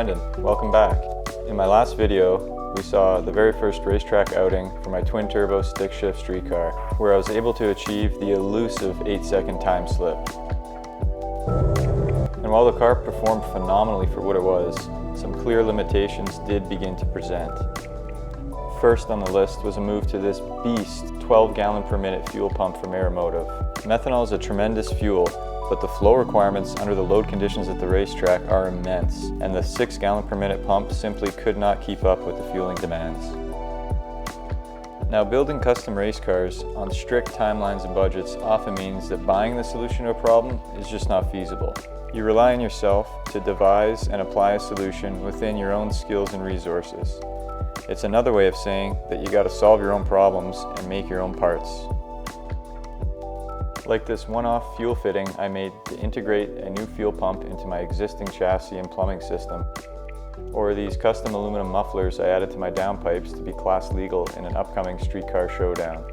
Brandon. Welcome back. In my last video, we saw the very first racetrack outing for my twin-turbo stick-shift street car, where I was able to achieve the elusive 8-second time slip. And while the car performed phenomenally for what it was, some clear limitations did begin to present. First on the list was a move to this beast 12-gallon per minute fuel pump from Aeromotive. Methanol is a tremendous fuel, but the flow requirements under the load conditions at the racetrack are immense, and the 6-gallon per minute pump simply could not keep up with the fueling demands. Now, building custom race cars on strict timelines and budgets often means that buying the solution to a problem is just not feasible. You rely on yourself to devise and apply a solution within your own skills and resources. It's another way of saying that you got to solve your own problems and make your own parts. Like this one-off fuel fitting I made to integrate a new fuel pump into my existing chassis and plumbing system, or these custom aluminum mufflers I added to my downpipes to be class legal in an upcoming streetcar showdown.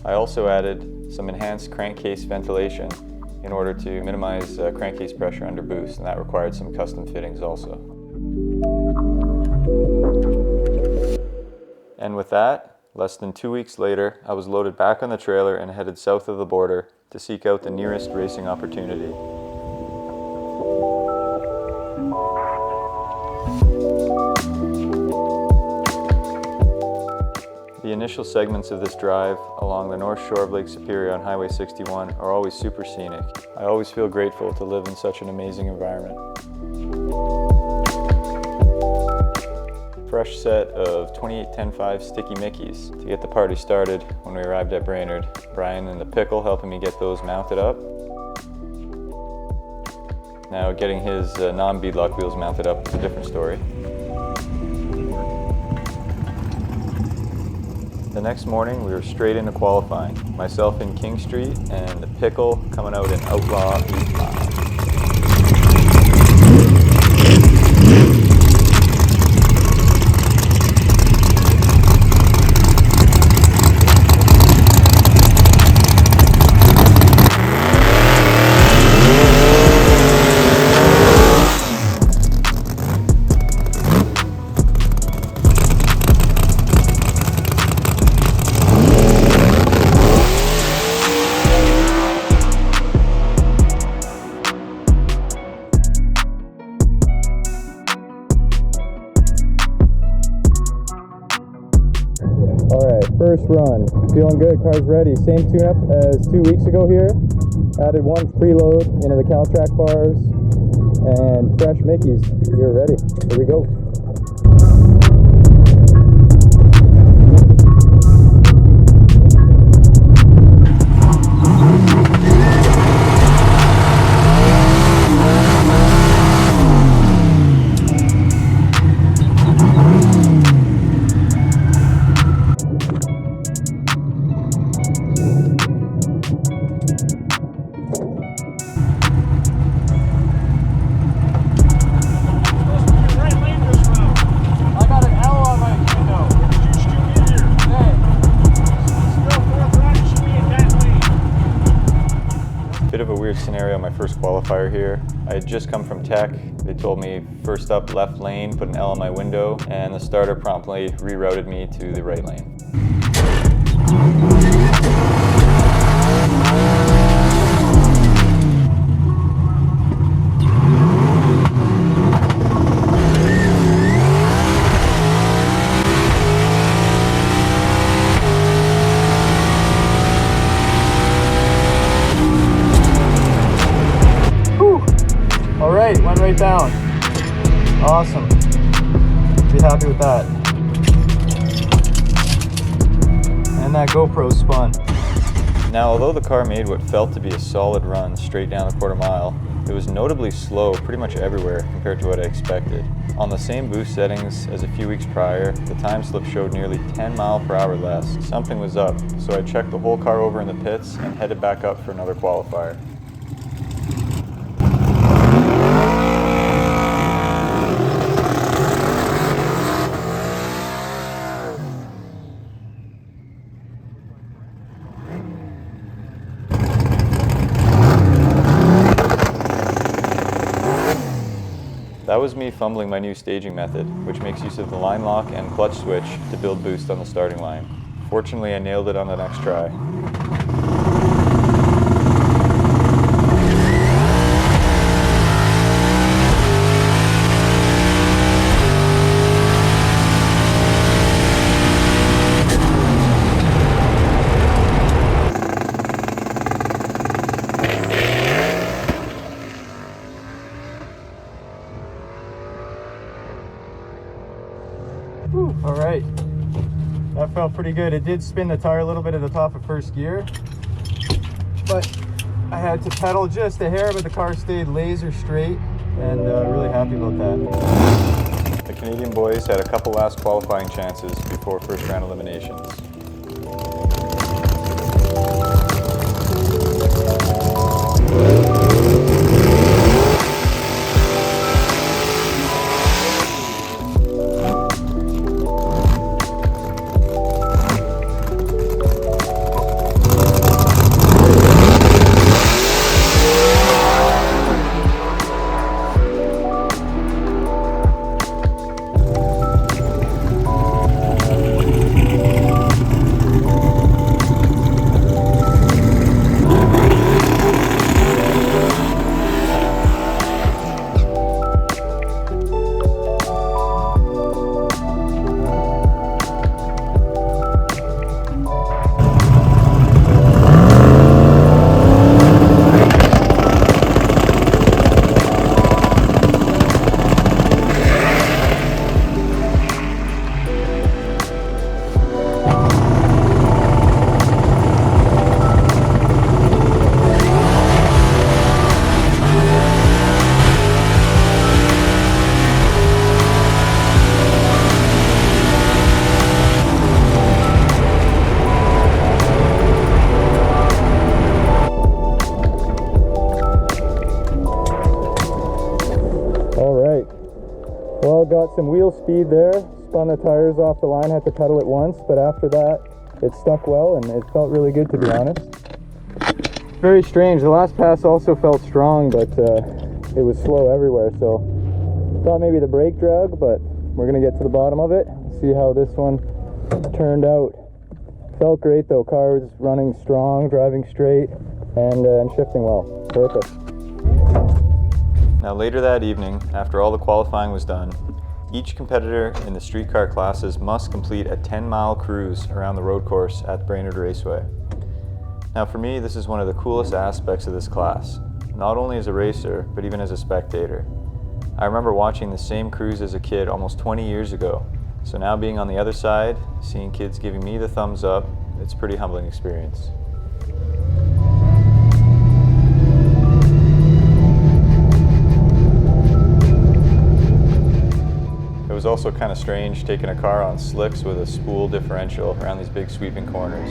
I also added some enhanced crankcase ventilation in order to minimize crankcase pressure under boost, and that required some custom fittings also. And with that, less than 2 weeks later, I was loaded back on the trailer and headed south of the border to seek out the nearest racing opportunity. The initial segments of this drive along the north shore of Lake Superior on Highway 61 are always super scenic. I always feel grateful to live in such an amazing environment. Fresh set of 28-10-5 Sticky Mickeys to get the party started when we arrived at Brainerd. Brian and the Pickle helping me get those mounted up. Now getting his non-beadlock wheels mounted up is a different story. The next morning we were straight into qualifying. Myself in King Street and the Pickle coming out in Outlaw 8 Mile. First run, feeling good, car's ready. Same tune-up as 2 weeks ago here. Added one preload into the Caltrack bars and fresh Mickeys. You're ready. Here we go. Bit of a weird scenario, my first qualifier here. I had just come from tech. They told me first up left lane, put an L on my window, and the starter promptly rerouted me to the right lane. Went right down. Awesome. Be happy with that. And that GoPro spun. Now, although the car made what felt to be a solid run straight down the quarter mile, it was notably slow pretty much everywhere compared to what I expected. On the same boost settings as a few weeks prior, the time slip showed nearly 10 mph less. Something was up, so I checked the whole car over in the pits and headed back up for another qualifier. That was me fumbling my new staging method, which makes use of the line lock and clutch switch to build boost on the starting line. Fortunately, I nailed it on the next try. All right, that felt pretty good. It did spin the tire a little bit at the top of first gear, but I had to pedal just a hair, but the car stayed laser straight, and really happy about that. The Canadian boys had a couple last qualifying chances before first round eliminations. Well, got some wheel speed there, spun the tires off the line, had to pedal it once, but after that it stuck well and it felt really good, to be honest. Very strange, the last pass also felt strong, but it was slow everywhere, so thought maybe the brake drag, but we're gonna get to the bottom of it, see how this one turned out. Felt great though, car was running strong, driving straight, and shifting well. Perfect. Now later that evening, after all the qualifying was done, each competitor in the streetcar classes must complete a 10-mile cruise around the road course at Brainerd Raceway. Now for me, this is one of the coolest aspects of this class, not only as a racer, but even as a spectator. I remember watching the same cruise as a kid almost 20 years ago, so now being on the other side, seeing kids giving me the thumbs up, it's a pretty humbling experience. It was also kind of strange taking a car on slicks with a spool differential around these big sweeping corners.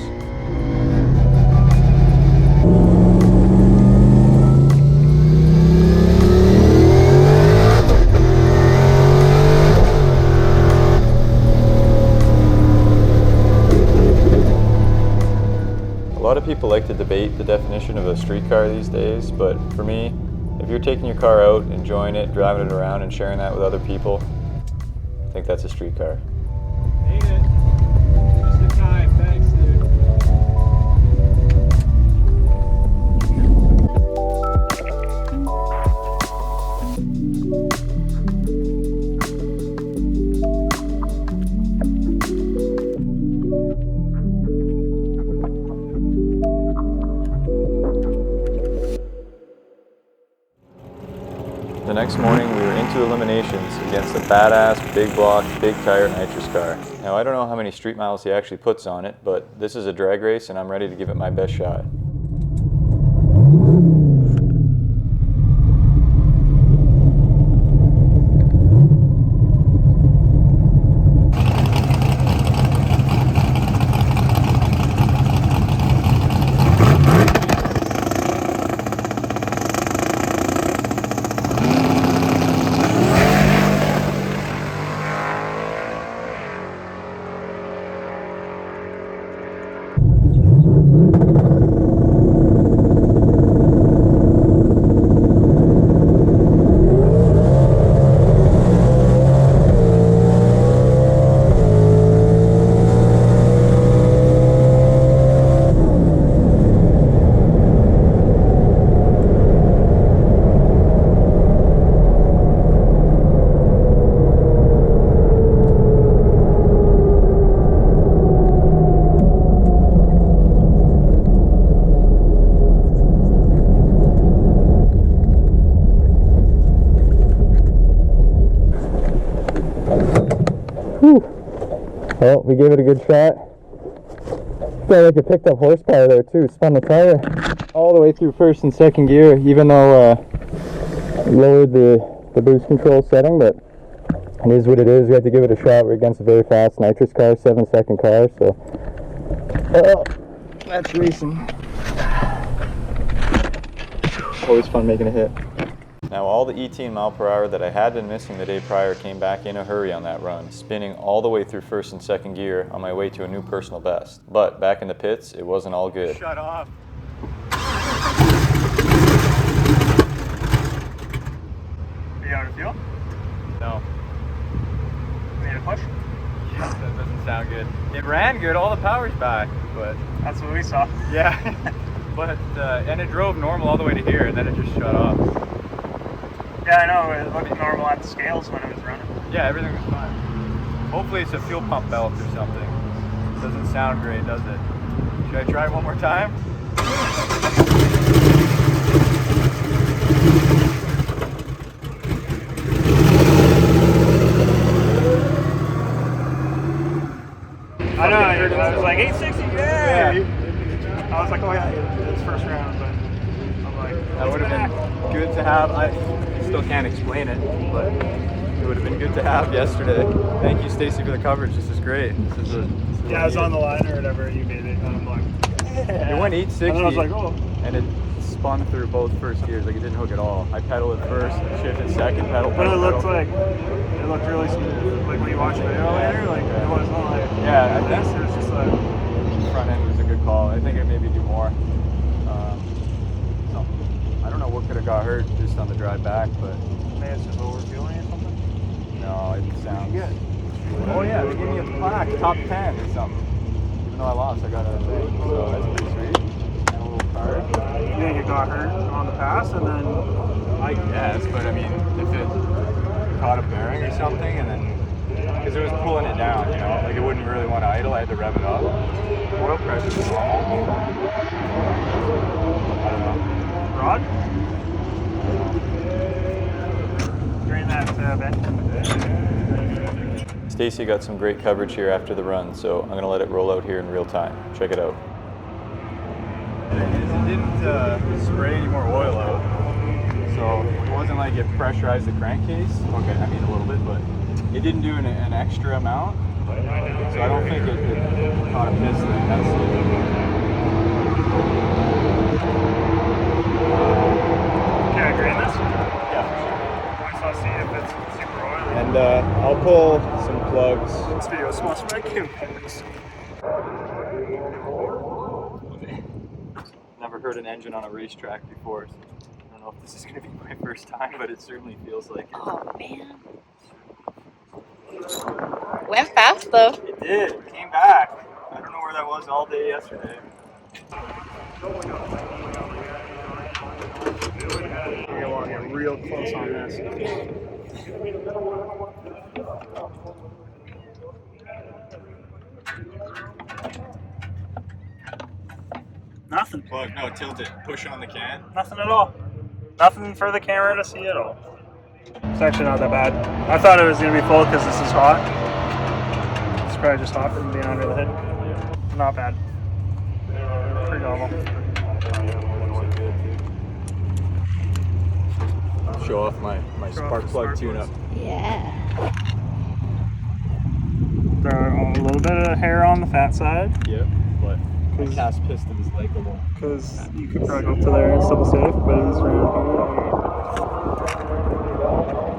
A lot of people like to debate the definition of a streetcar these days, but for me, if you're taking your car out, enjoying it, driving it around, and sharing that with other people, I think that's a streetcar. Made it. Just in time. Thanks, dude. The next morning, we were into eliminations against a badass, big block, big tire nitrous car. Now, I don't know how many street miles he actually puts on it, but this is a drag race and I'm ready to give it my best shot. we gave it a good shot. Felt like it picked up horsepower there too. Spun the tire all the way through first and second gear, even though lowered the boost control setting, but it is what it is. We had to give it a shot. We're against a very fast nitrous car, 7-second car, so that's racing. Always fun making a hit. Now all the 18 mile per hour that I had been missing the day prior came back in a hurry on that run, spinning all the way through first and second gear on my way to a new personal best. But back in the pits, it wasn't all good. Shut off. Are you out of fuel? No. Need a push? Yeah, that doesn't sound good. It ran good, all the power's back, but... That's what we saw. Yeah. But, and it drove normal all the way to here, and then it just shut off. Yeah, I know. It looked normal at the scales when it was running. Yeah, everything was fine. Hopefully it's a fuel pump belt or something. Doesn't sound great, does it? Should I try it one more time? I know. I was like 860. Yeah. I was like, oh yeah, it's first round, but I'm like, that would have been good to have. I still can't explain it, but it would have been good to have yesterday. Thank you, Stacy, for the coverage. This is great. Yeah, I was on the line or whatever you made it, and I'm like, yeah. It went 860, and then I was like, oh. And it spun through both first gears. Like it didn't hook at all. I pedaled it first, shifted second, pedal. But it looked really smooth. Like when you watch the video later, like it was not like. Yeah, I this. think It was just like. Front end was a good call. I think it maybe do more. I don't know what could have got hurt just on the drive back, but Maybe it's just overfueling or something. no, it sounds good. Oh yeah, they gave me a plaque, top 10 or something. Even though I lost, I got a thing. So that's pretty sweet. And a little card. You think it got hurt on the pass, and then? I guess, but I mean, if it caught a bearing or something, and then because it was pulling it down, you know, like it wouldn't really want to idle. I had to rev it up. Oil pressure was normal. I don't know. Rod? Drain that vent. Stacy got some great coverage here after the run, so I'm going to let it roll out here in real time. Check it out. It didn't spray any more oil out, so it wasn't like it pressurized the crankcase. Okay, I mean a little bit, but it didn't do an extra amount, so I don't think it caught a piston. Can I drain this? Yeah, for sure. I just want to see if it's super oily. And I'll pull some plugs. This video is sponsored by Kim's. Never heard an engine on a racetrack before, so I don't know if this is going to be my first time, but it certainly feels like it. Oh man. Went fast though. It did. It came back. I don't know where that was all day yesterday. I want to get real close on this. Nothing. Plug. No, tilt it. Push on the can. Nothing at all. Nothing for the camera to see at all. It's actually not that bad. I thought it was going to be full because this is hot. It's probably just hot from being under the hood. Not bad. Pretty normal. Show off my spark plug tune-up. Yeah. There are a little bit of hair on the fat side. Yep, but my cast piston is likeable. Because you could probably go up to there and still be safe, but it's around here.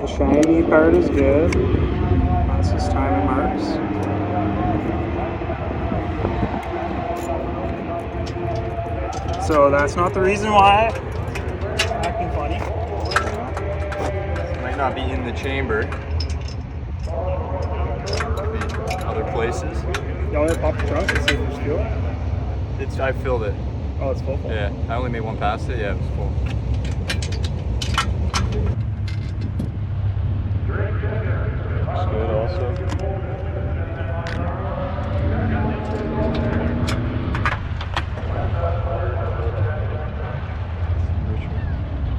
The shiny part is good. That's just timing marks. So that's not the reason why it's acting funny. It might not be in the chamber. Could be other places. You want to pop the trunk and see if there's fuel? I filled it. Oh, it's full. Yeah, I only made one pass it. Yeah, it was full. Looks good also.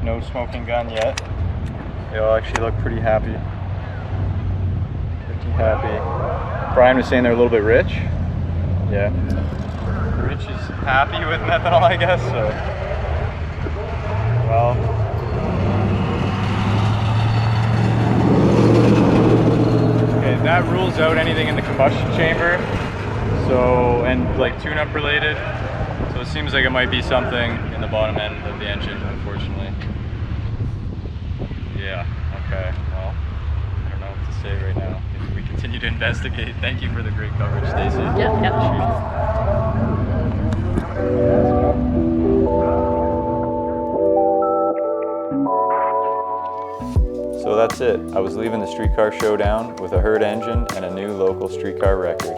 No smoking gun yet. They all actually look pretty happy. They're happy. Brian was saying they're a little bit rich. Yeah. Rich is happy with methanol, I guess. So, well, okay, that rules out anything in the combustion chamber. So, and like tune-up related. So it seems like it might be something in the bottom end of the engine, unfortunately. Yeah. Okay. Well, I don't know what to say right now. If we continue to investigate. Thank you for the great coverage, Stacey. So that's it. I was leaving the streetcar showdown with a hurt engine and a new local streetcar record.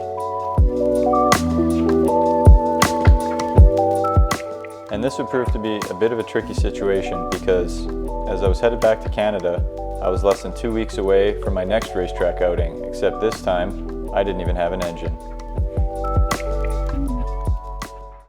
And this would prove to be a bit of a tricky situation because as I was headed back to Canada, I was less than 2 weeks away from my next racetrack outing, except this time, I didn't even have an engine.